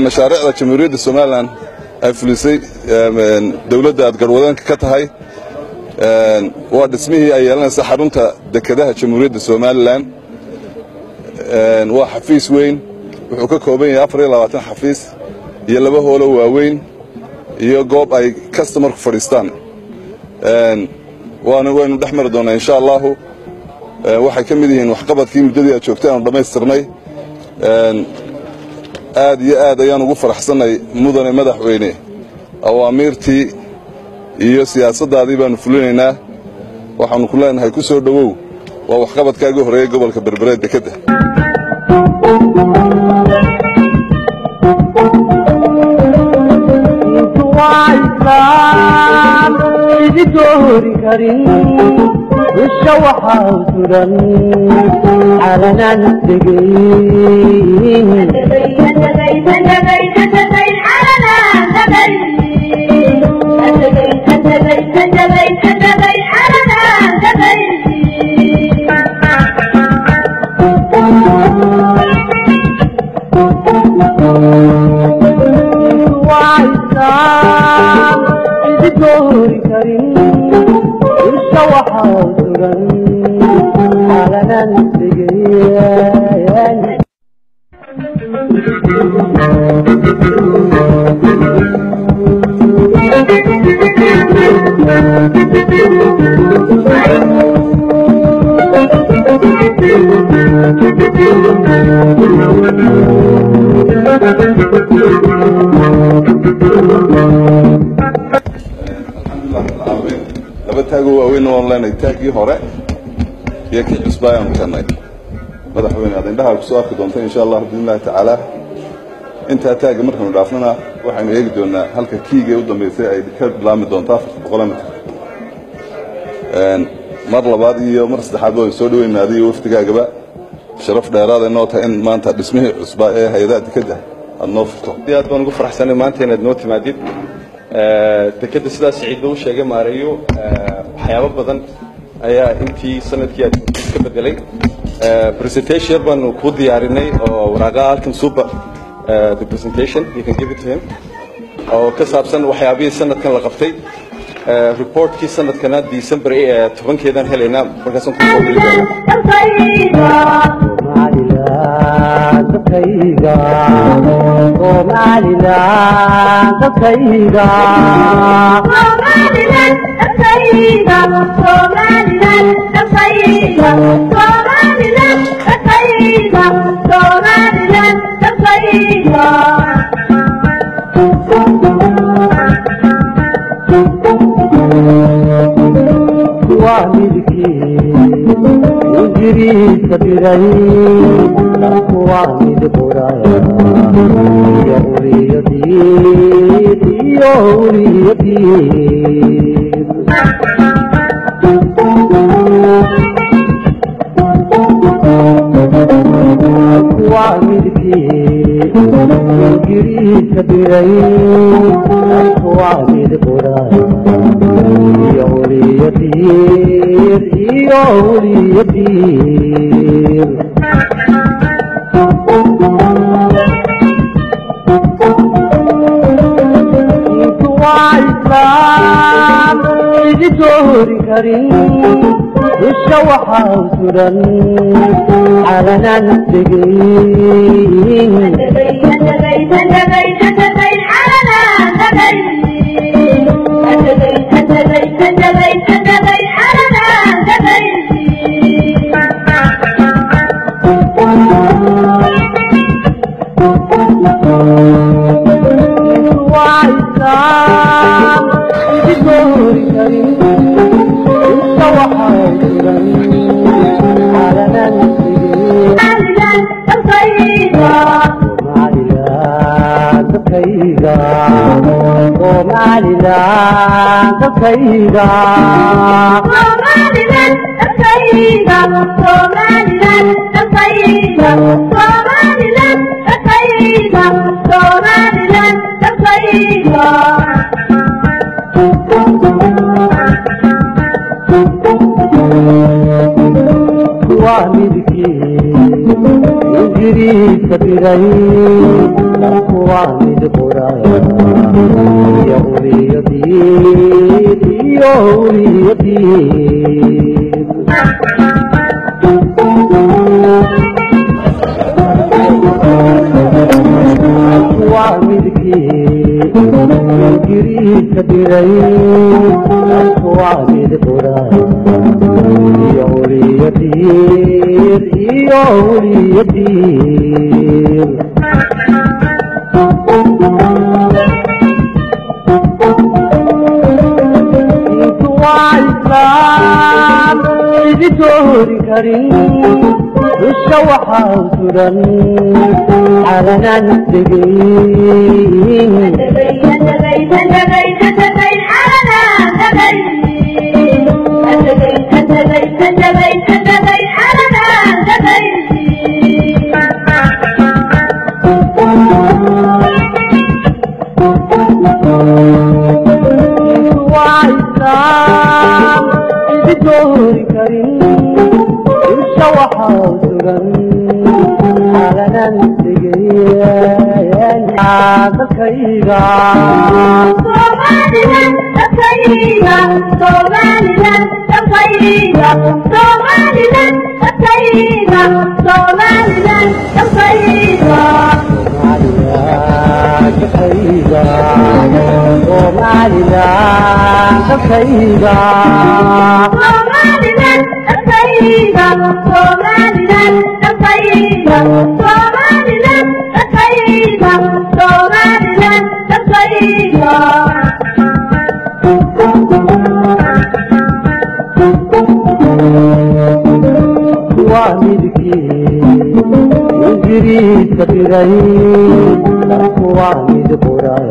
مشاريع جمهورية الصوماليلاند ay fulisay dawladda aad garwadanka ka tahay waa dhismihii ay yeelanaysa xarunta dekedaha jamhuuriyadda Soomaaliland waa xafiis weyn wuxuu ka kooban yahay 24 xafiis iyo laba hoolo waaweyn iyo goob ay customer ku fadhiistaan waynu dhaxmar doonaa insha Allah waxay ka mid yihiin waxqabadkii muddadii aad joogteen oo dhameystirnay aad iyo aad ayaan ugu faraxsanay mudane madaxweyne awaamirtii iyo siyaasadaadii baanu fulinaynaa waxaanu ku leenahay ku soo dhawow waa waxqabadkaaga horeeyay gobolka Berbera dekada تاجو وين والله تاجي هراء يكي عصبايا مكاني مدحوين هذا عندها بسؤال كدونتين إن شاء الله بإذن الله تعالى أنت تاجي مركب رافنا وحين يجدونا هلك كيجي ودم يساعد كرب لام دونتاف بقلمت مرة بعدي ومرة استحضوا يسودوا إن هذه وفتجا جبا شرف داراد النوت إن ما أنت باسمه عصبايا هيدا كده النوفته. دي أتمنى نقول فرح سنة ما أنت هنا النوت معدد دكتور سيدا سعيدو شاقة ماريو حياة بدن أيها أنتي سنة كيات كبدلي presentation بان وكودي عارني ورجال كن سوبر the presentation you can give it to him أو كسب سنة وحيابي سنة كان لقفتي report كي سنة كانت ديسمبر 8 كذا هلينا بركاسون كوبري وجري سبيري وعيد برايا يا وليدي وعيد تجري سبيلي وعميد قرآن يولي يطير يولي يطير وعيسان يجوري كريم الشوحة وسرن على ننتقين وعيسان يجوري كريم الشوحة وسرن على ننتقين Somaliland, يجري سبيلي وعميد قرآن يولي يطير يولي يطير وعميد يجري سبيلي وعميد قرآن يولي يطير يولي يطير وعيسان يجوري كريم الشوحة وسرن على ننتقين وعيسان يجوري كريم الشوحة وسرن على ننتقين بكيغا يجري سبيلي وعميد قرآن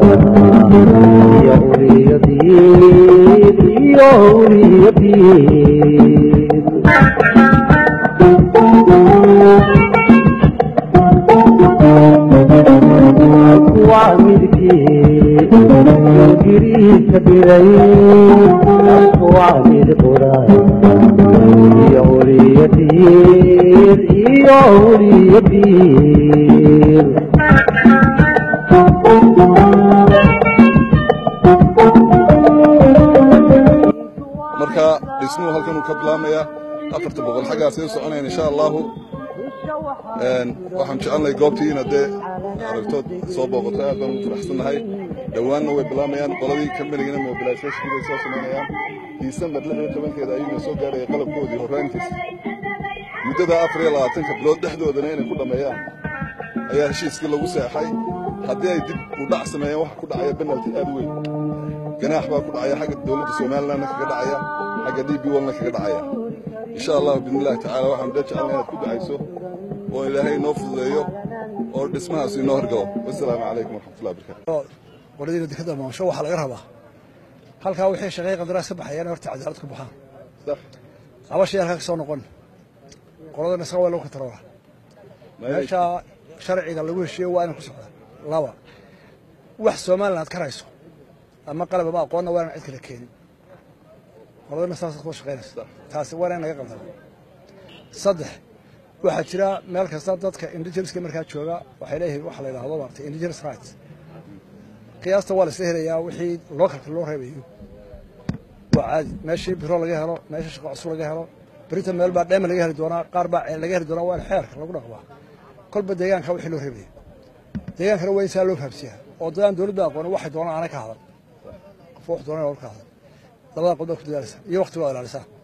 يولي يطير يولي يطير وعميد يجري سبيلي وعميد قرآن يولي يطير يولي يطير marka dhismuhu halkan uu ka bilaabmaya 400 xagaa sii soconayna insha Allah waxaan jecelnahay goobtii in hadee aragtood soo booqato aad baan u faraxsanahay dhawaanna way bilaamayaan qoladii kambanigana mobilization bay soo sameynayaan December 12keeda ayuu soo gaaray qalabkoodii horaantiis muddada 24 bilood dhexdoodana inay ku dhameeyaan ayaa heshiiskii lagu saxay haddii ay dib u dhac sameeyaan wax ku dhacaya penalty aad weyn ganaax baa ku dhacaya xagga dawladda Soomaaliland kaga dhacaya xagga DB1 kaga dhacaya insha Allah billahi ta'ala waxaan jecelnahay inaad ku ducayso oo Ilaahay noo fududeeyo oo dhismahaas inoo horgalo wassalaamu calaykum warahmatullahi wabarakatuh qoladii dekada maasho waxa laga rabaa halka wixii shaqay qandaraas ka baxayaan horta cadaalad ku baxaan صح abashii halka soo noqon qoladana sawa loo ka taraa meesha sharciga lagu heshiiyay waa in ku socda laba wax Soomaaliland ka rayso ama qalabba aqoonna waan cid kale keenin horena saas ku shaqeynaysa taasi waa in laga qaldan saddex waxa jira meel kasta dadka indigenous-ka markaa jooga waxay leeyihiin wax la yiraahdo waqti indigenous rights qiyaasta waa la isla helayaa wixii localka loo reebayo waa caadi meeshii biro laga helo meeshii shaqo cusub laga helo بريتا ميل بعد دائما لقاها الدونا قاربع لقاها الدونا وين حير لو نقبا كل بديان كان وحي لو ريبي ديان كان وين سالو فهمسيها ودان دولدا aqoon waxa doona ana ka hadal foox doona oo ka hadal labada qodob ku diyaarsan iyo waqti wada la